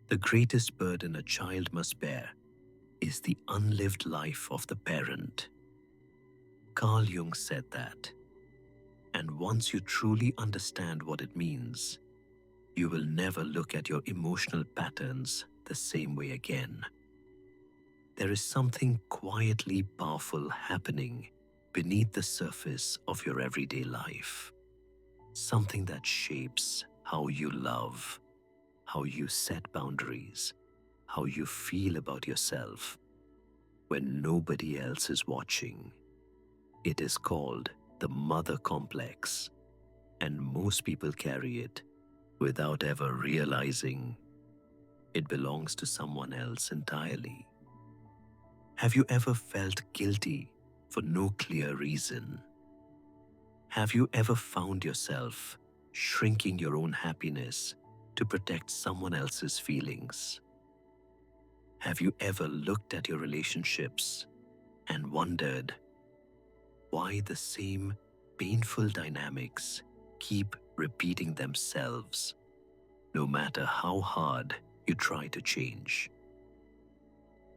The greatest burden a child must bear is the unlived life of the parent. Carl Jung said that. And once you truly understand what it means, you will never look at your emotional patterns the same way again. There is something quietly powerful happening beneath the surface of your everyday life. Something that shapes how you love, how you set boundaries, how you feel about yourself when nobody else is watching. It is called the mother complex, and most people carry it without ever realizing it belongs to someone else entirely. Have you ever felt guilty for no clear reason? Have you ever found yourself shrinking your own happiness to protect someone else's feelings? Have you ever looked at your relationships and wondered why the same painful dynamics keep repeating themselves, no matter how hard you try to change?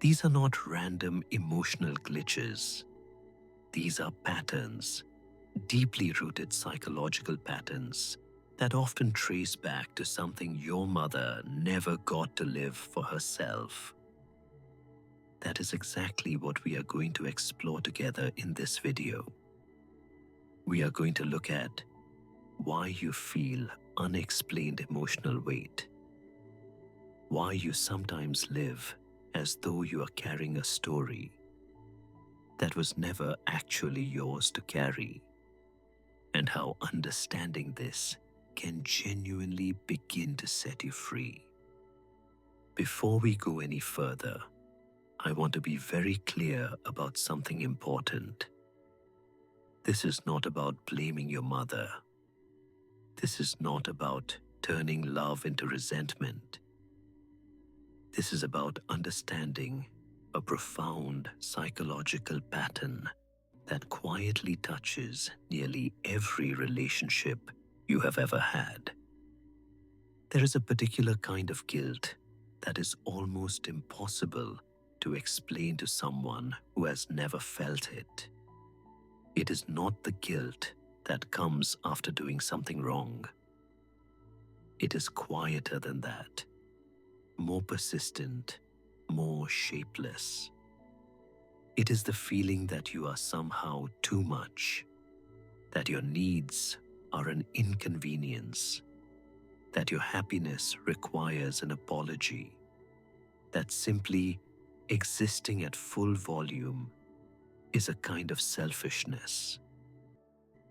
These are not random emotional glitches. These are patterns, deeply rooted psychological patterns that often trace back to something your mother never got to live for herself. That is exactly what we are going to explore together in this video. We are going to look at why you feel unexplained emotional weight, why you sometimes live as though you are carrying a story that was never actually yours to carry, and how understanding this can genuinely begin to set you free. Before we go any further, I want to be very clear about something important. This is not about blaming your mother. This is not about turning love into resentment. This is about understanding a profound psychological pattern that quietly touches nearly every relationship you have ever had. There is a particular kind of guilt that is almost impossible to explain to someone who has never felt it. It is not the guilt that comes after doing something wrong. It is quieter than that, more persistent, more shapeless. It is the feeling that you are somehow too much, that your needs are an inconvenience, that your happiness requires an apology, that simply existing at full volume is a kind of selfishness.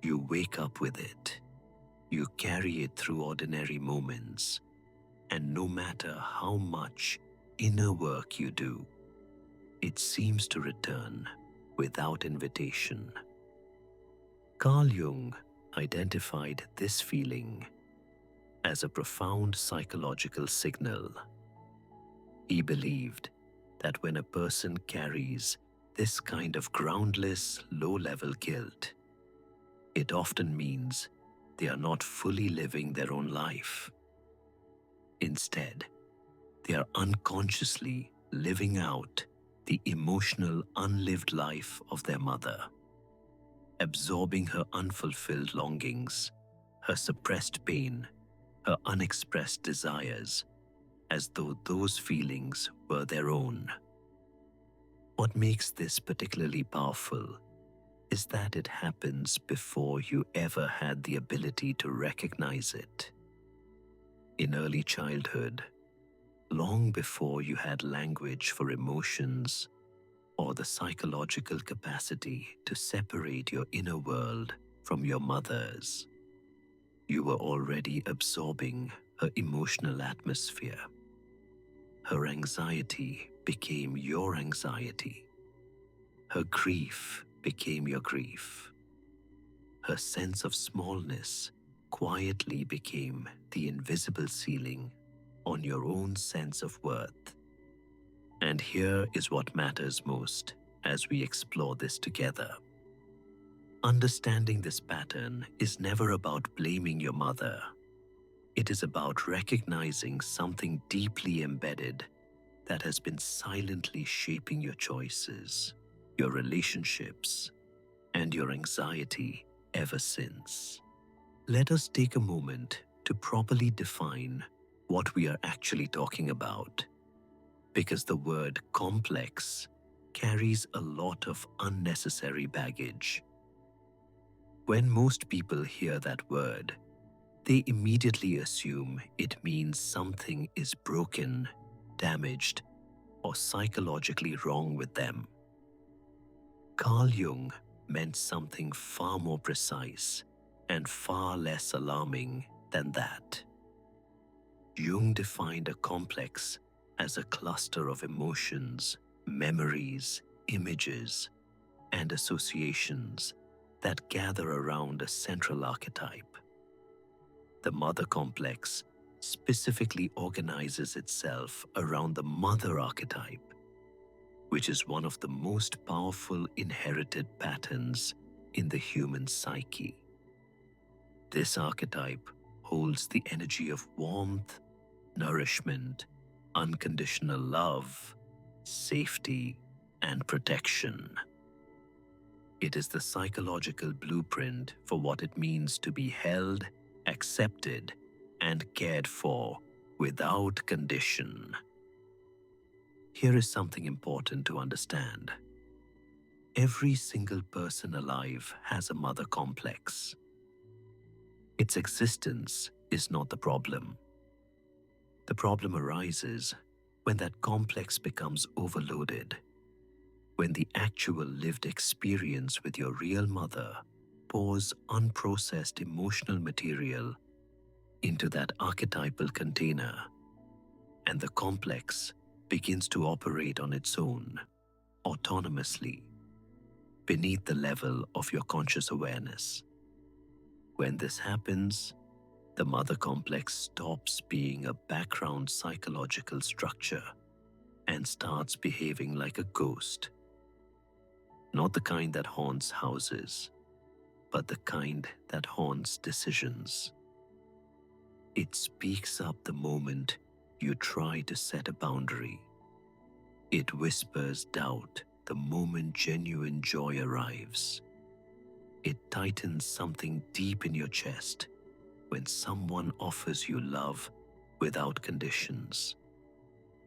You wake up with it, you carry it through ordinary moments, and no matter how much inner work you do, it seems to return without invitation. Carl Jung identified this feeling as a profound psychological signal. He believed that when a person carries this kind of groundless, low-level guilt, it often means they are not fully living their own life. Instead, they are unconsciously living out the emotional, unlived life of their mother, absorbing her unfulfilled longings, her suppressed pain, her unexpressed desires, as though those feelings were their own. What makes this particularly powerful is that it happens before you ever had the ability to recognize it. In early childhood, long before you had language for emotions or the psychological capacity to separate your inner world from your mother's, you were already absorbing her emotional atmosphere. Her anxiety became your anxiety. Her grief became your grief. Her sense of smallness quietly became the invisible ceiling on your own sense of worth. And here is what matters most as we explore this together. Understanding this pattern is never about blaming your mother. It is about recognizing something deeply embedded that has been silently shaping your choices, your relationships, and your anxiety ever since. Let us take a moment to properly define what we are actually talking about, because the word complex carries a lot of unnecessary baggage. When most people hear that word, they immediately assume it means something is broken, damaged, or psychologically wrong with them. Carl Jung meant something far more precise and far less alarming than that. Jung defined a complex as a cluster of emotions, memories, images, and associations that gather around a central archetype. The mother complex specifically organizes itself around the mother archetype, which is one of the most powerful inherited patterns in the human psyche. This archetype holds the energy of warmth, nourishment, unconditional love, safety, and protection. It is the psychological blueprint for what it means to be held, accepted, and cared for without condition. Here is something important to understand. Every single person alive has a mother complex. Its existence is not the problem. The problem arises when that complex becomes overloaded, when the actual lived experience with your real mother pours unprocessed emotional material into that archetypal container, and the complex begins to operate on its own, autonomously, beneath the level of your conscious awareness. When this happens, the mother complex stops being a background psychological structure and starts behaving like a ghost. Not the kind that haunts houses, but the kind that haunts decisions. It speaks up the moment you try to set a boundary. It whispers doubt the moment genuine joy arrives. It tightens something deep in your chest when someone offers you love without conditions,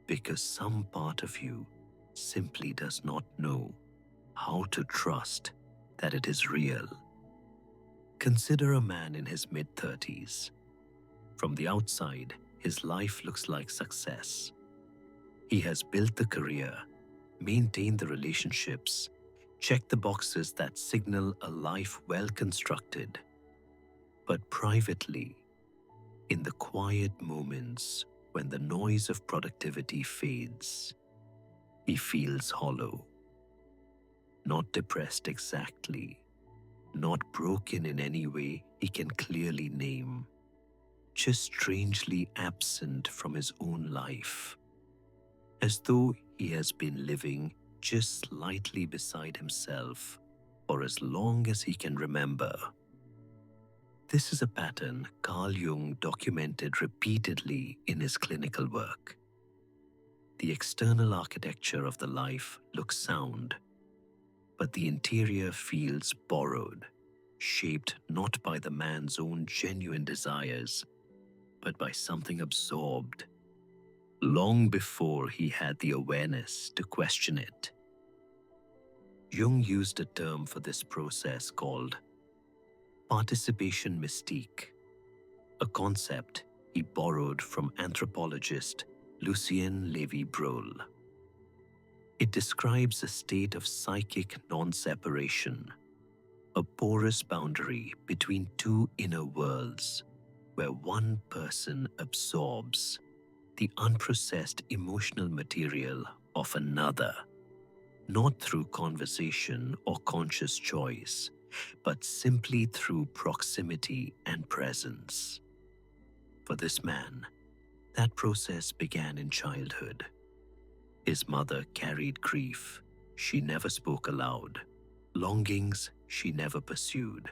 because some part of you simply does not know how to trust that it is real. Consider a man in his mid-30s. From the outside, his life looks like success. He has built the career, maintained the relationships, checked the boxes that signal a life well constructed. But privately, in the quiet moments when the noise of productivity fades, he feels hollow. Not depressed exactly, not broken in any way he can clearly name, just strangely absent from his own life, as though he has been living just slightly beside himself for as long as he can remember. This is a pattern Carl Jung documented repeatedly in his clinical work. The external architecture of the life looks sound, but the interior feels borrowed, shaped not by the man's own genuine desires, but by something absorbed long before he had the awareness to question it. Jung used a term for this process called participation mystique, a concept he borrowed from anthropologist Lucien Lévy-Bruhl. It describes a state of psychic non-separation, a porous boundary between two inner worlds, where one person absorbs the unprocessed emotional material of another, not through conversation or conscious choice, but simply through proximity and presence. For this man, that process began in childhood. His mother carried grief she never spoke aloud, longings she never pursued,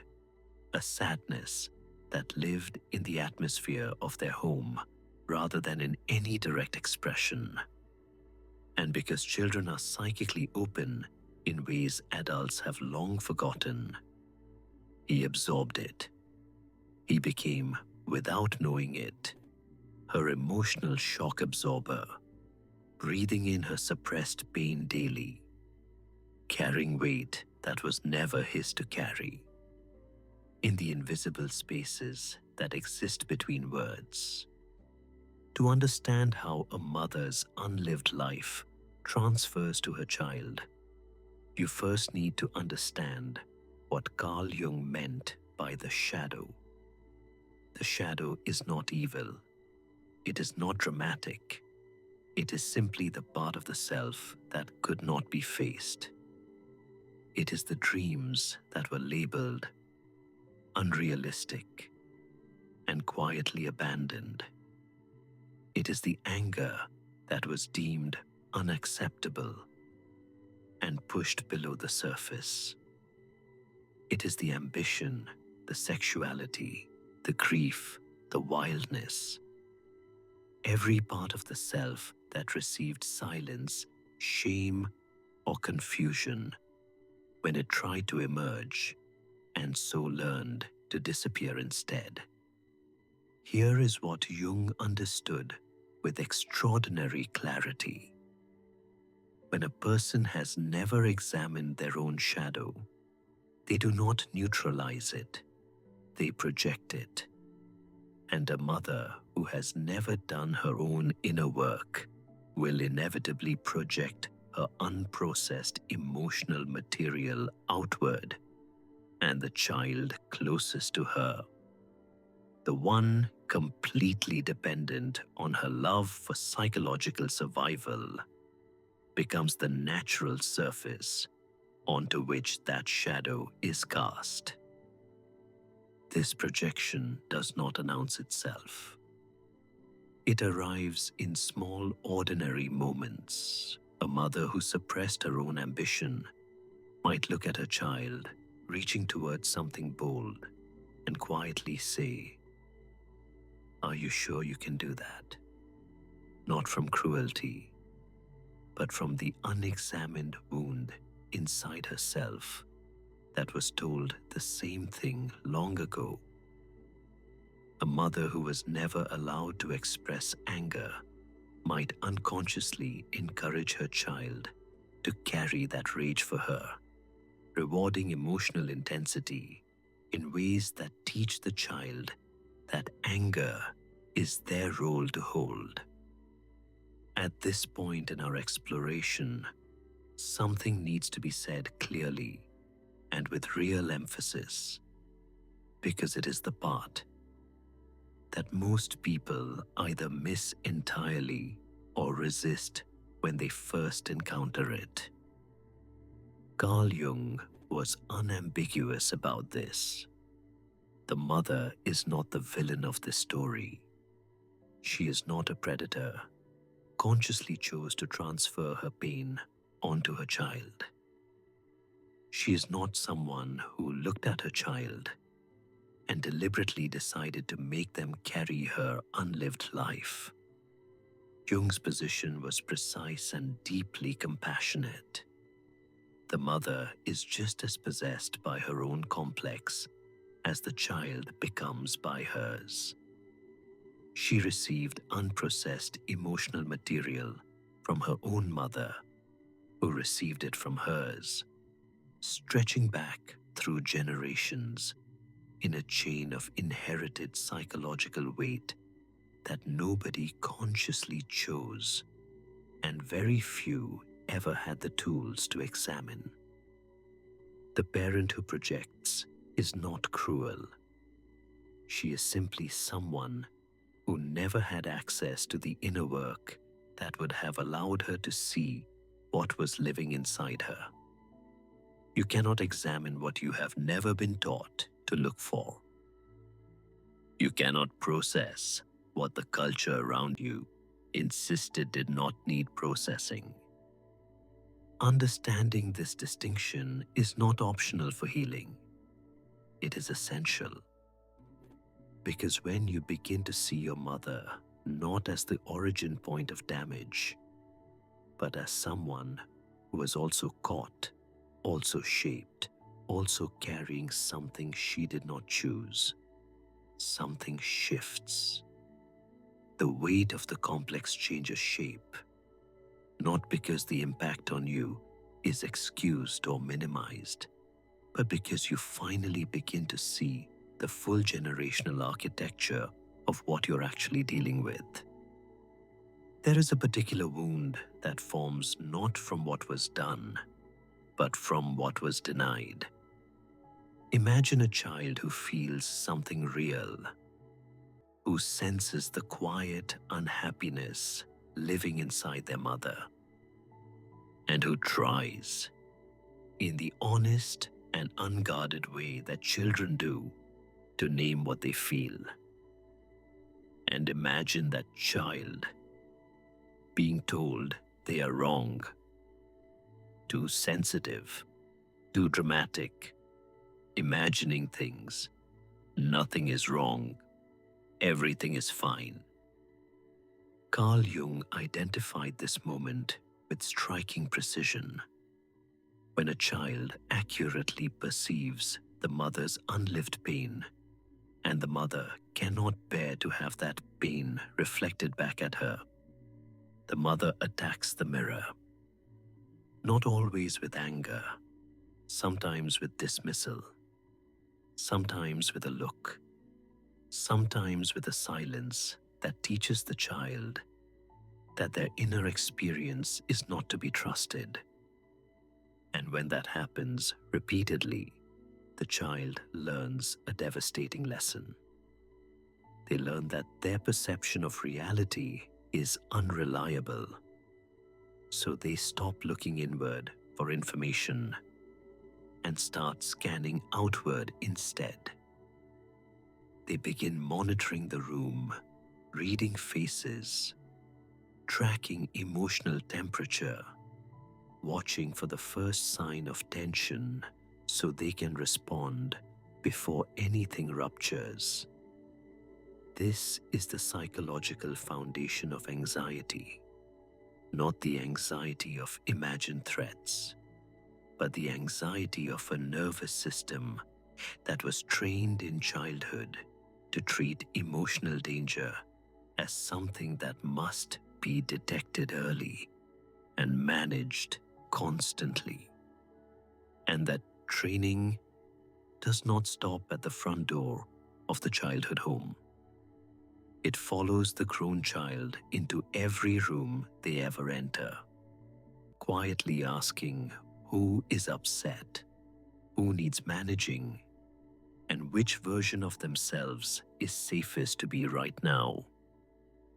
a sadness that lived in the atmosphere of their home rather than in any direct expression. And because children are psychically open in ways adults have long forgotten, he absorbed it. He became, without knowing it, her emotional shock absorber, breathing in her suppressed pain daily, carrying weight that was never his to carry. In the invisible spaces that exist between words. To understand how a mother's unlived life transfers to her child, you first need to understand what Carl Jung meant by the shadow. The shadow is not evil. It is not dramatic. It is simply the part of the self that could not be faced. It is the dreams that were labeled unrealistic and quietly abandoned. It is the anger that was deemed unacceptable and pushed below the surface. It is the ambition, the sexuality, the grief, the wildness. Every part of the self that received silence, shame, or confusion when it tried to emerge and so learned to disappear instead. Here is what Jung understood with extraordinary clarity. When a person has never examined their own shadow, they do not neutralize it, they project it. And a mother who has never done her own inner work will inevitably project her unprocessed emotional material outward, and the child closest to her, the one completely dependent on her love for psychological survival, becomes the natural surface onto which that shadow is cast. This projection does not announce itself. It arrives in small, ordinary moments. A mother who suppressed her own ambition might look at her child, reaching towards something bold, and quietly say, "Are you sure you can do that?" Not from cruelty, but from the unexamined wound inside herself that was told the same thing long ago. A mother who was never allowed to express anger might unconsciously encourage her child to carry that rage for her, rewarding emotional intensity in ways that teach the child that anger is their role to hold. At this point in our exploration, something needs to be said clearly and with real emphasis, because it is the part that most people either miss entirely or resist when they first encounter it. Carl Jung was unambiguous about this. The mother is not the villain of this story. She is not a predator, consciously chose to transfer her pain onto her child. She is not someone who looked at her child and deliberately decided to make them carry her unlived life. Jung's position was precise and deeply compassionate. The mother is just as possessed by her own complex as the child becomes by hers. She received unprocessed emotional material from her own mother, who received it from hers, stretching back through generations in a chain of inherited psychological weight that nobody consciously chose, and very few ever had the tools to examine. The parent who projects is not cruel. She is simply someone who never had access to the inner work that would have allowed her to see what was living inside her. You cannot examine what you have never been taught to look for. You cannot process what the culture around you insisted did not need processing. Understanding this distinction is not optional for healing. It is essential. Because when you begin to see your mother not as the origin point of damage, but as someone who was also caught, also shaped, also carrying something she did not choose, something shifts. The weight of the complex changes shape, not because the impact on you is excused or minimized, but because you finally begin to see the full generational architecture of what you're actually dealing with. There is a particular wound that forms not from what was done, but from what was denied. Imagine a child who feels something real, who senses the quiet unhappiness living inside their mother, and who tries, in the honest and unguarded way that children do, to name what they feel. And imagine that child being told they are wrong, too sensitive, too dramatic, imagining things. Nothing is wrong. Everything is fine. Carl Jung identified this moment with striking precision. When a child accurately perceives the mother's unlived pain, and the mother cannot bear to have that pain reflected back at her, the mother attacks the mirror. Not always with anger, sometimes with dismissal, sometimes with a look, sometimes with a silence that teaches the child that their inner experience is not to be trusted. And when that happens repeatedly, the child learns a devastating lesson. They learn that their perception of reality is unreliable. So they stop looking inward for information and start scanning outward instead. They begin monitoring the room, reading faces, tracking emotional temperature, watching for the first sign of tension so they can respond before anything ruptures. This is the psychological foundation of anxiety, not the anxiety of imagined threats, but the anxiety of a nervous system that was trained in childhood to treat emotional danger as something that must be detected early and managed constantly. And that training does not stop at the front door of the childhood home. It follows the grown child into every room they ever enter, quietly asking who is upset, who needs managing, and which version of themselves is safest to be right now.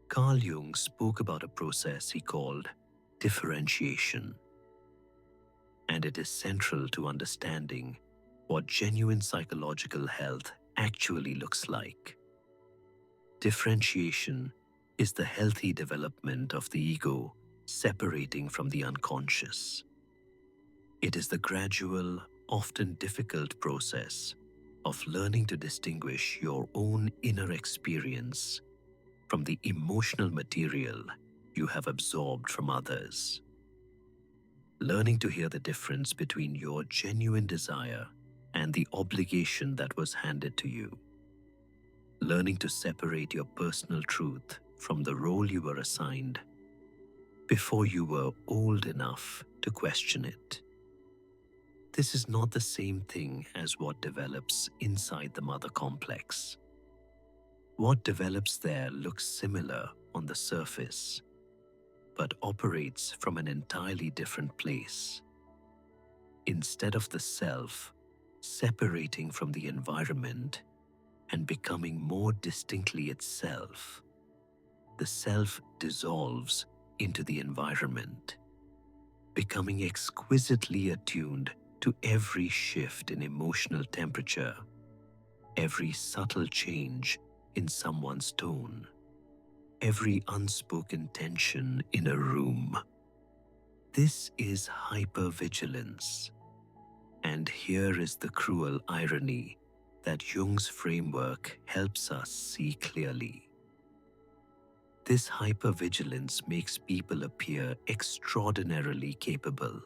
Carl Jung spoke about a process he called differentiation, and it is central to understanding what genuine psychological health actually looks like. Differentiation is the healthy development of the ego separating from the unconscious. It is the gradual, often difficult process of learning to distinguish your own inner experience from the emotional material you have absorbed from others. Learning to hear the difference between your genuine desire and the obligation that was handed to you. Learning to separate your personal truth from the role you were assigned before you were old enough to question it. This is not the same thing as what develops inside the mother complex. What develops there looks similar on the surface, but operates from an entirely different place. Instead of the self separating from the environment and becoming more distinctly itself, the self dissolves into the environment, becoming exquisitely attuned to every shift in emotional temperature, every subtle change in someone's tone, every unspoken tension in a room. This is hypervigilance. And here is the cruel irony that Jung's framework helps us see clearly. This hypervigilance makes people appear extraordinarily capable.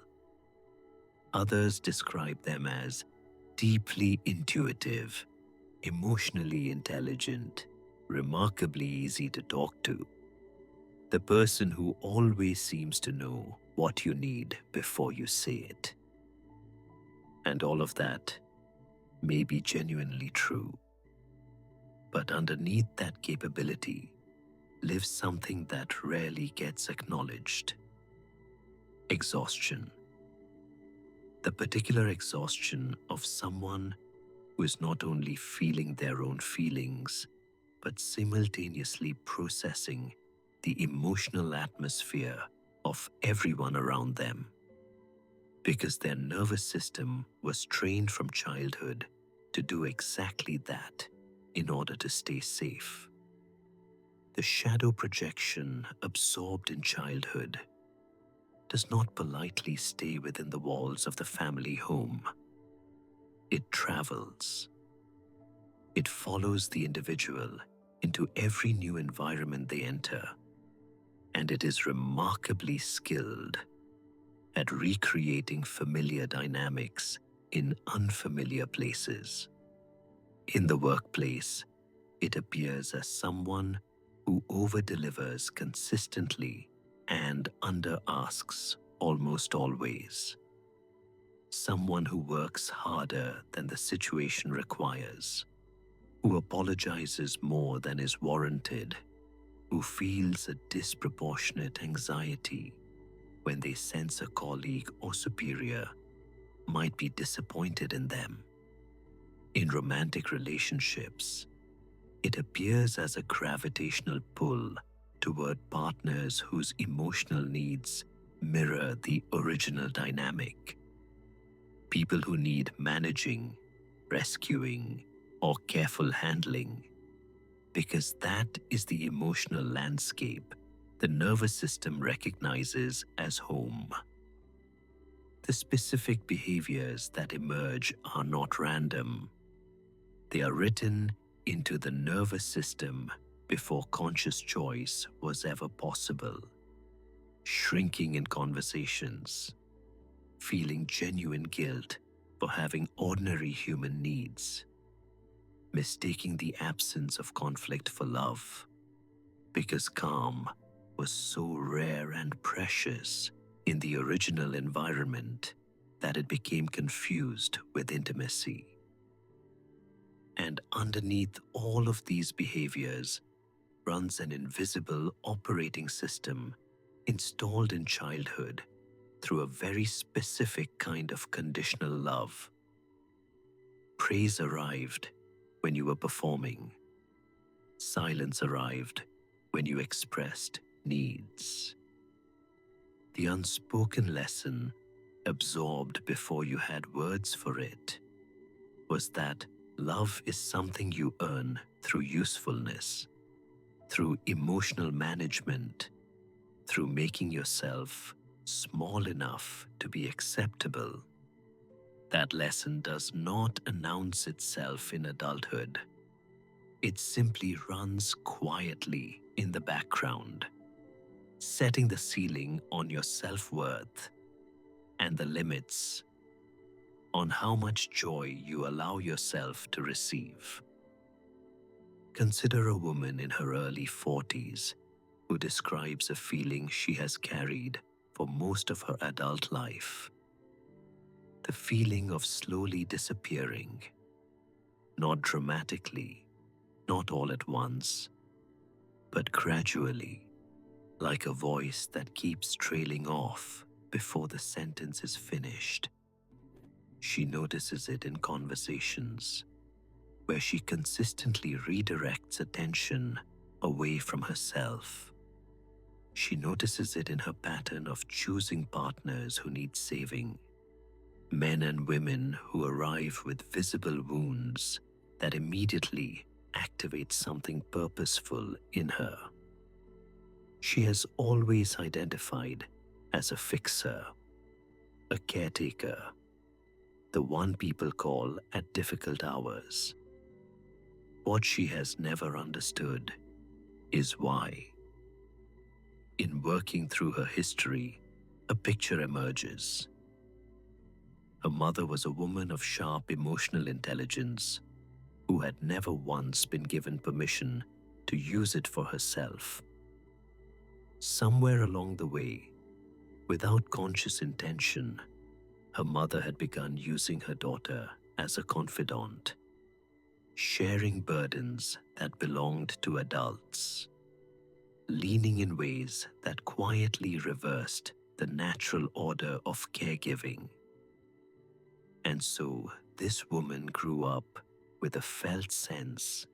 Others describe them as deeply intuitive, emotionally intelligent, remarkably easy to talk to. The person who always seems to know what you need before you say it. And all of that may be genuinely true. But underneath that capability lives something that rarely gets acknowledged: exhaustion. The particular exhaustion of someone who is not only feeling their own feelings, but simultaneously processing the emotional atmosphere of everyone around them, because their nervous system was trained from childhood to do exactly that in order to stay safe. The shadow projection absorbed in childhood does not politely stay within the walls of the family home. It travels. It follows the individual into every new environment they enter, and it is remarkably skilled at recreating familiar dynamics in unfamiliar places. In the workplace, it appears as someone who over-delivers consistently and under-asks almost always. Someone who works harder than the situation requires, who apologizes more than is warranted, who feels a disproportionate anxiety when they sense a colleague or superior might be disappointed in them. In romantic relationships, it appears as a gravitational pull toward partners whose emotional needs mirror the original dynamic. People who need managing, rescuing, or careful handling, because that is the emotional landscape the nervous system recognizes as home. The specific behaviors that emerge are not random. They are written into the nervous system before conscious choice was ever possible. Shrinking in conversations, feeling genuine guilt for having ordinary human needs, mistaking the absence of conflict for love, because calm was so rare and precious in the original environment that it became confused with intimacy. And underneath all of these behaviors runs an invisible operating system installed in childhood through a very specific kind of conditional love. Praise arrived when you were performing. Silence arrived when you expressed needs. The unspoken lesson, absorbed before you had words for it, was that love is something you earn through usefulness, through emotional management, through making yourself small enough to be acceptable. That lesson does not announce itself in adulthood. It simply runs quietly in the background, setting the ceiling on your self-worth and the limits on how much joy you allow yourself to receive. Consider a woman in her early 40s who describes a feeling she has carried for most of her adult life. The feeling of slowly disappearing, not dramatically, not all at once, but gradually, like a voice that keeps trailing off before the sentence is finished. She notices it in conversations, where she consistently redirects attention away from herself. She notices it in her pattern of choosing partners who need saving, men and women who arrive with visible wounds that immediately activate something purposeful in her. She has always identified as a fixer, a caretaker, the one people call at difficult hours. what she has never understood is why. In working through her history, a picture emerges. Her mother was a woman of sharp emotional intelligence who had never once been given permission to use it for herself. Somewhere along the way, without conscious intention, her mother had begun using her daughter as a confidant, sharing burdens that belonged to adults, leaning in ways that quietly reversed the natural order of caregiving. And so this woman grew up with a felt sense,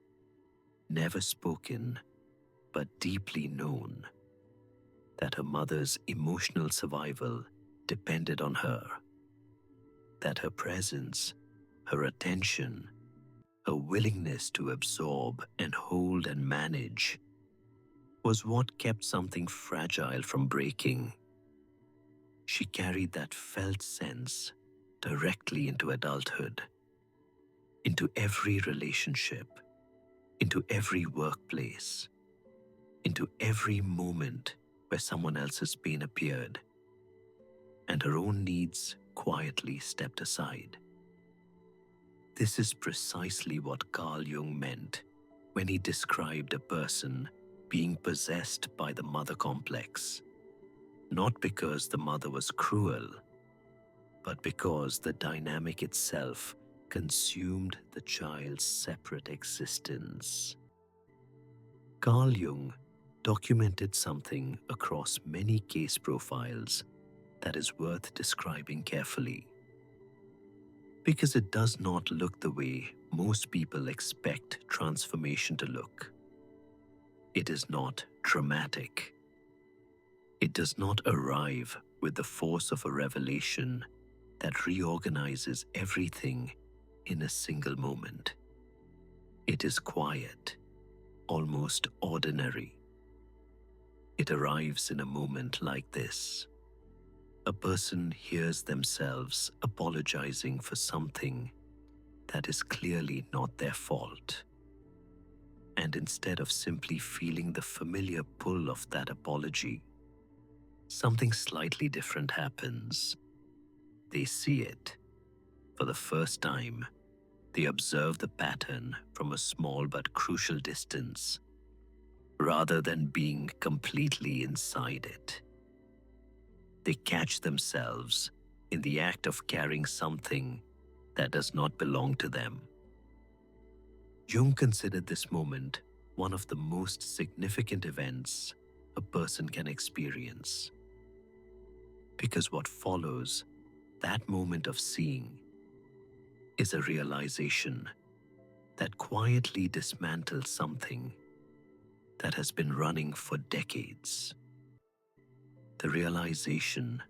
never spoken but deeply known, that her mother's emotional survival depended on her, that her presence, her attention, her willingness to absorb and hold and manage was what kept something fragile from breaking. She carried that felt sense directly into adulthood, into every relationship, into every workplace, into every moment where someone else's pain appeared and her own needs quietly stepped aside. This is precisely what Carl Jung meant when he described a person being possessed by the mother complex, not because the mother was cruel, but because the dynamic itself consumed the child's separate existence. Carl Jung documented something across many case profiles that is worth describing carefully, because it does not look the way most people expect transformation to look. It is not dramatic. It does not arrive with the force of a revelation that reorganizes everything in a single moment. It is quiet, almost ordinary. It arrives in a moment like this. A person hears themselves apologizing for something that is clearly not their fault. And instead of simply feeling the familiar pull of that apology, something slightly different happens. They see it. For the first time, they observe the pattern from a small but crucial distance, rather than being completely inside it. They catch themselves in the act of carrying something that does not belong to them. Jung considered this moment one of the most significant events a person can experience, because what follows that moment of seeing is a realization that quietly dismantles something that has been running for decades. The realization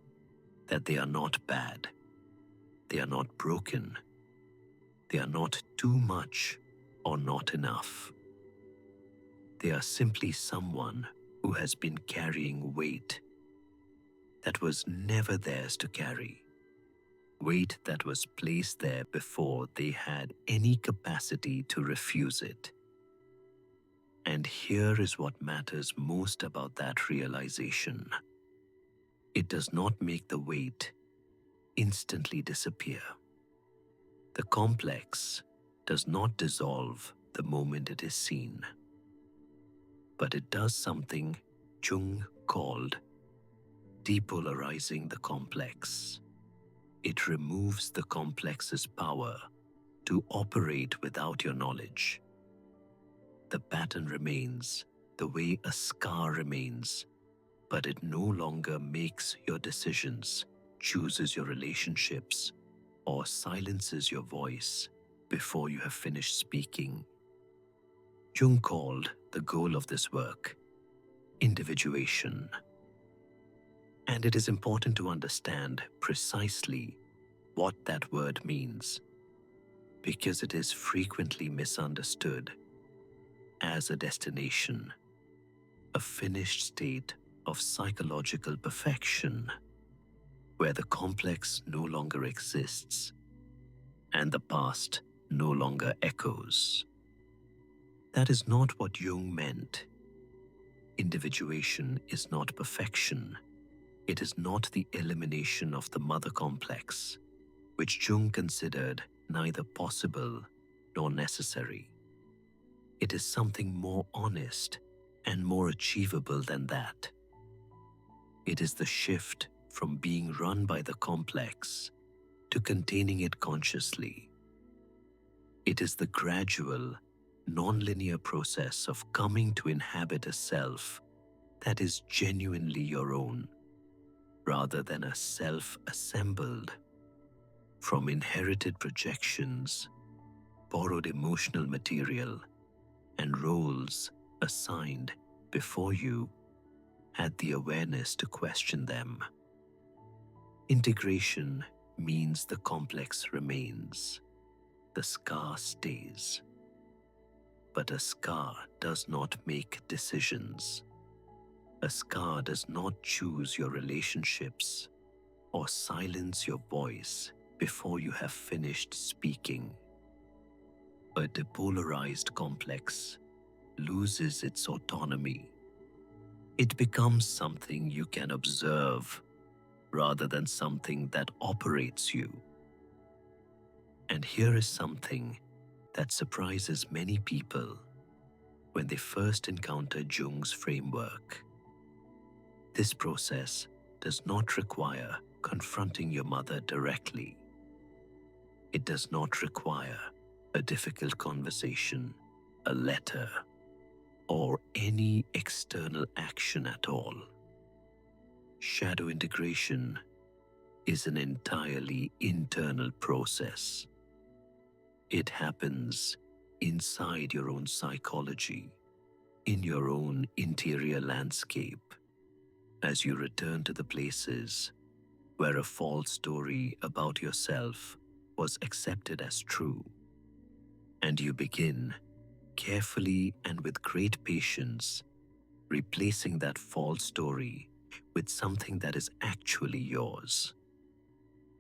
that they are not bad, they are not broken, they are not too much or not enough. They are simply someone who has been carrying weight that was never theirs to carry, weight that was placed there before they had any capacity to refuse it. And here is what matters most about that realization. It does not make the weight instantly disappear. The complex does not dissolve the moment it is seen, but it does something Jung called depolarizing the complex. It removes the complex's power to operate without your knowledge. The pattern remains the way a scar remains, but it no longer makes your decisions, chooses your relationships, or silences your voice before you have finished speaking. Jung called the goal of this work individuation. And it is important to understand precisely what that word means, because it is frequently misunderstood as a destination, a finished state of psychological perfection, where the complex no longer exists and the past no longer echoes. That is not what Jung meant. Individuation is not perfection. It is not the elimination of the mother complex, which Jung considered neither possible nor necessary. It is something more honest and more achievable than that. It is the shift from being run by the complex to containing it consciously. It is the gradual, non-linear process of coming to inhabit a self that is genuinely your own, rather than a self assembled from inherited projections, borrowed emotional material, and roles assigned before you had the awareness to question them. Integration means the complex remains, the scar stays. But a scar does not make decisions. A scar does not choose your relationships or silence your voice before you have finished speaking. A depolarized complex loses its autonomy. It becomes something you can observe rather than something that operates you. And here is something that surprises many people when they first encounter Jung's framework. This process does not require confronting your mother directly. It does not require a difficult conversation, a letter, or any external action at all. Shadow integration is an entirely internal process. It happens inside your own psychology, in your own interior landscape, as you return to the places where a false story about yourself was accepted as true, and you begin, carefully and with great patience, replacing that false story with something that is actually yours.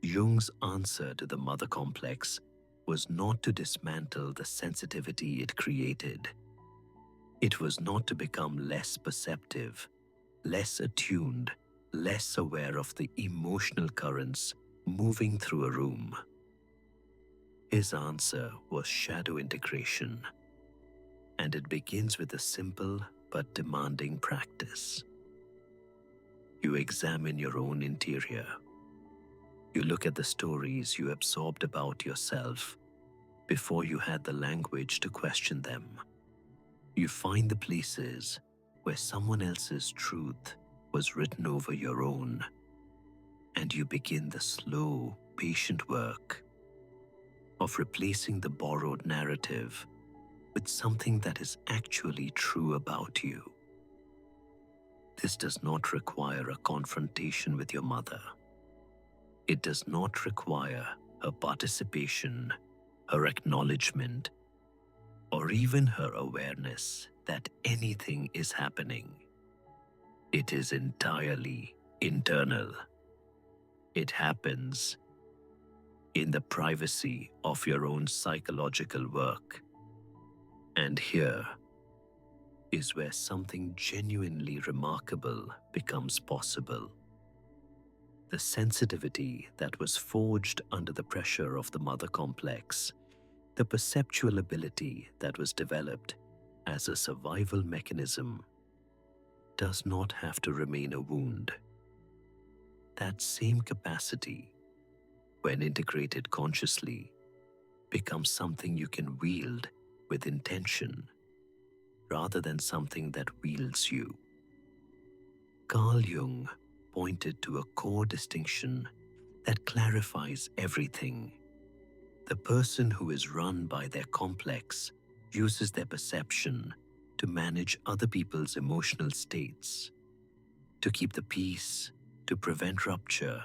Jung's answer to the mother complex was not to dismantle the sensitivity it created. It was not to become less perceptive, less attuned, less aware of the emotional currents moving through a room. His answer was shadow integration, and it begins with a simple but demanding practice. You examine your own interior. You look at the stories you absorbed about yourself before you had the language to question them. You find the places where someone else's truth was written over your own, and you begin the slow, patient work of replacing the borrowed narrative with something that is actually true about you. This does not require a confrontation with your mother. It does not require her participation, her acknowledgement, or even her awareness that anything is happening. It is entirely internal. It happens in the privacy of your own psychological work. And here is where something genuinely remarkable becomes possible. The sensitivity that was forged under the pressure of the mother complex, the perceptual ability that was developed as a survival mechanism, does not have to remain a wound. That same capacity, when integrated consciously, becomes something you can wield with intention, rather than something that wields you. Carl Jung pointed to a core distinction that clarifies everything. The person who is run by their complex uses their perception to manage other people's emotional states, to keep the peace, to prevent rupture,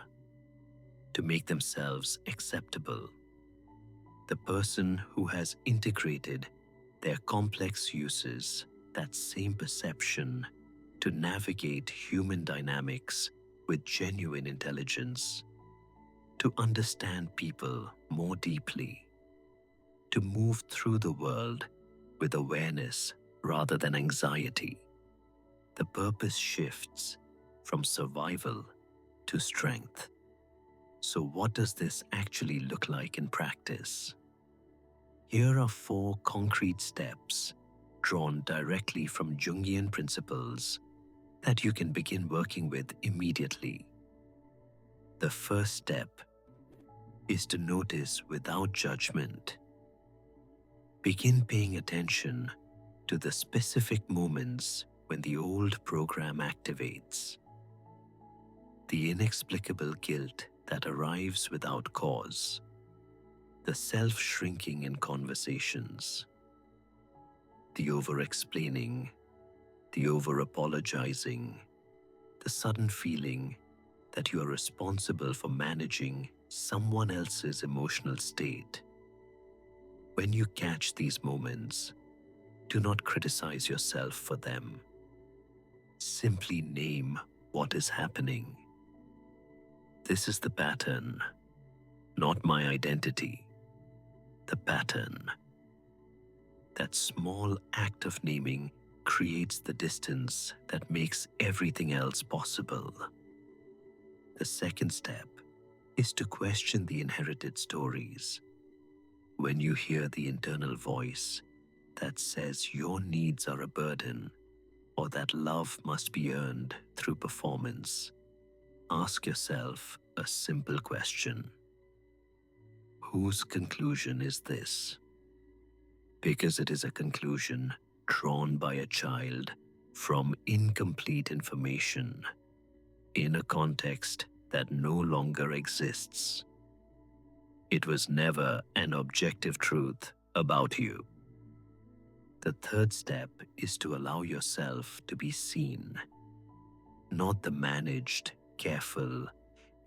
to make themselves acceptable. The person who has integrated their complex uses that same perception to navigate human dynamics with genuine intelligence, to understand people more deeply, to move through the world with awareness rather than anxiety, the purpose shifts from survival to strength. So what does this actually look like in practice? Here are 4 concrete steps drawn directly from Jungian principles that you can begin working with immediately. The first step is to notice without judgment. Begin paying attention to the specific moments when the old program activates. The inexplicable guilt that arrives without cause. The self-shrinking in conversations. The over-explaining. The over-apologizing. The sudden feeling that you are responsible for managing someone else's emotional state. When you catch these moments, do not criticize yourself for them. Simply name what is happening. This is the pattern, not my identity. The pattern. That small act of naming creates the distance that makes everything else possible. The second step is to question the inherited stories. When you hear the internal voice that says your needs are a burden or that love must be earned through performance, ask yourself a simple question. Whose conclusion is this? Because it is a conclusion drawn by a child from incomplete information in a context that no longer exists. It was never an objective truth about you. The third step is to allow yourself to be seen, not the managed, careful,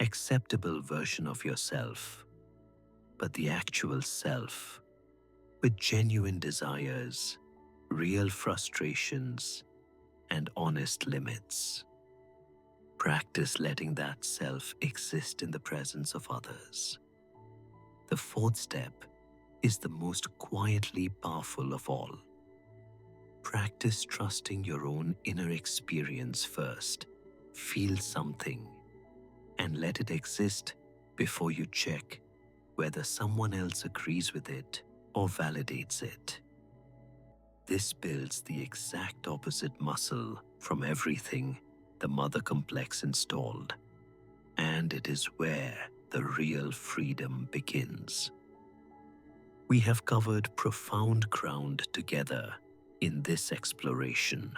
acceptable version of yourself, but the actual self, with genuine desires, real frustrations, and honest limits. Practice letting that self exist in the presence of others. The fourth step is the most quietly powerful of all. Practice trusting your own inner experience first. Feel something and let it exist before you check whether someone else agrees with it or validates it. This builds the exact opposite muscle from everything the mother complex installed, and it is where the real freedom begins. We have covered profound ground together in this exploration.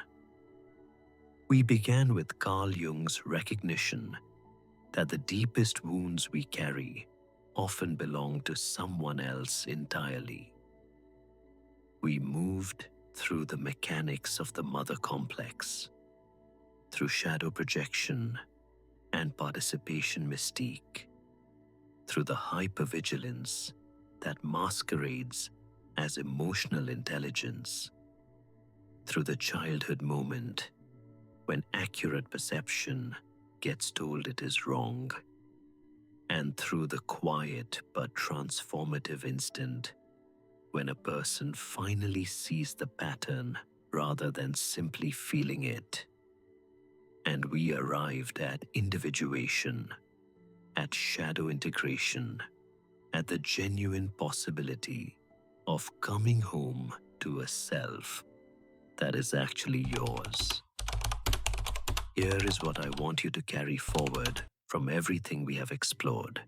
We began with Carl Jung's recognition that the deepest wounds we carry often belong to someone else entirely. We moved through the mechanics of the mother complex, through shadow projection and participation mystique, through the hypervigilance that masquerades as emotional intelligence, through the childhood moment when accurate perception gets told it is wrong, and through the quiet but transformative instant when a person finally sees the pattern rather than simply feeling it. And we arrived at individuation, at shadow integration, at the genuine possibility of coming home to a self that is actually yours. Here is what I want you to carry forward from everything we have explored.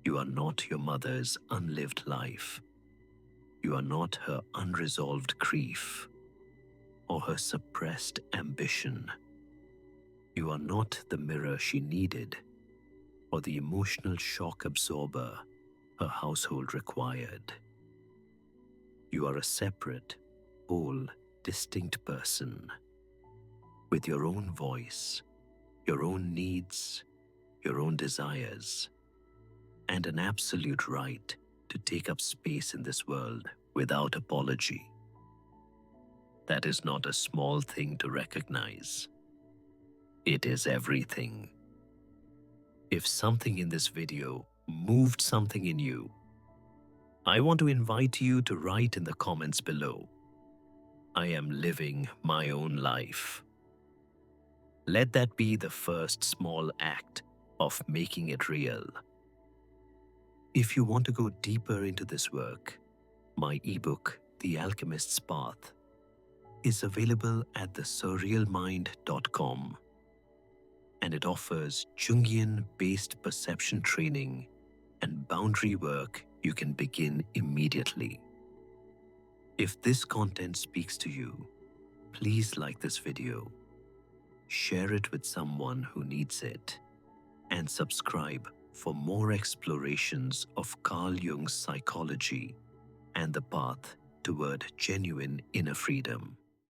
You are not your mother's unlived life. You are not her unresolved grief or her suppressed ambition. You are not the mirror she needed or the emotional shock absorber her household required. You are a separate, whole, distinct person with your own voice, your own needs, your own desires, and an absolute right to take up space in this world without apology. That is not a small thing to recognize. It is everything. If something in this video moved something in you, I want to invite you to write in the comments below, "I am living my own life." Let that be the first small act of making it real. If you want to go deeper into this work, my ebook, The Alchemist's Path, is available at thesurrealmind.com, and it offers Jungian-based perception training and boundary work you can begin immediately. If this content speaks to you, please like this video, share it with someone who needs it, and subscribe for more explorations of Carl Jung's psychology and the path toward genuine inner freedom.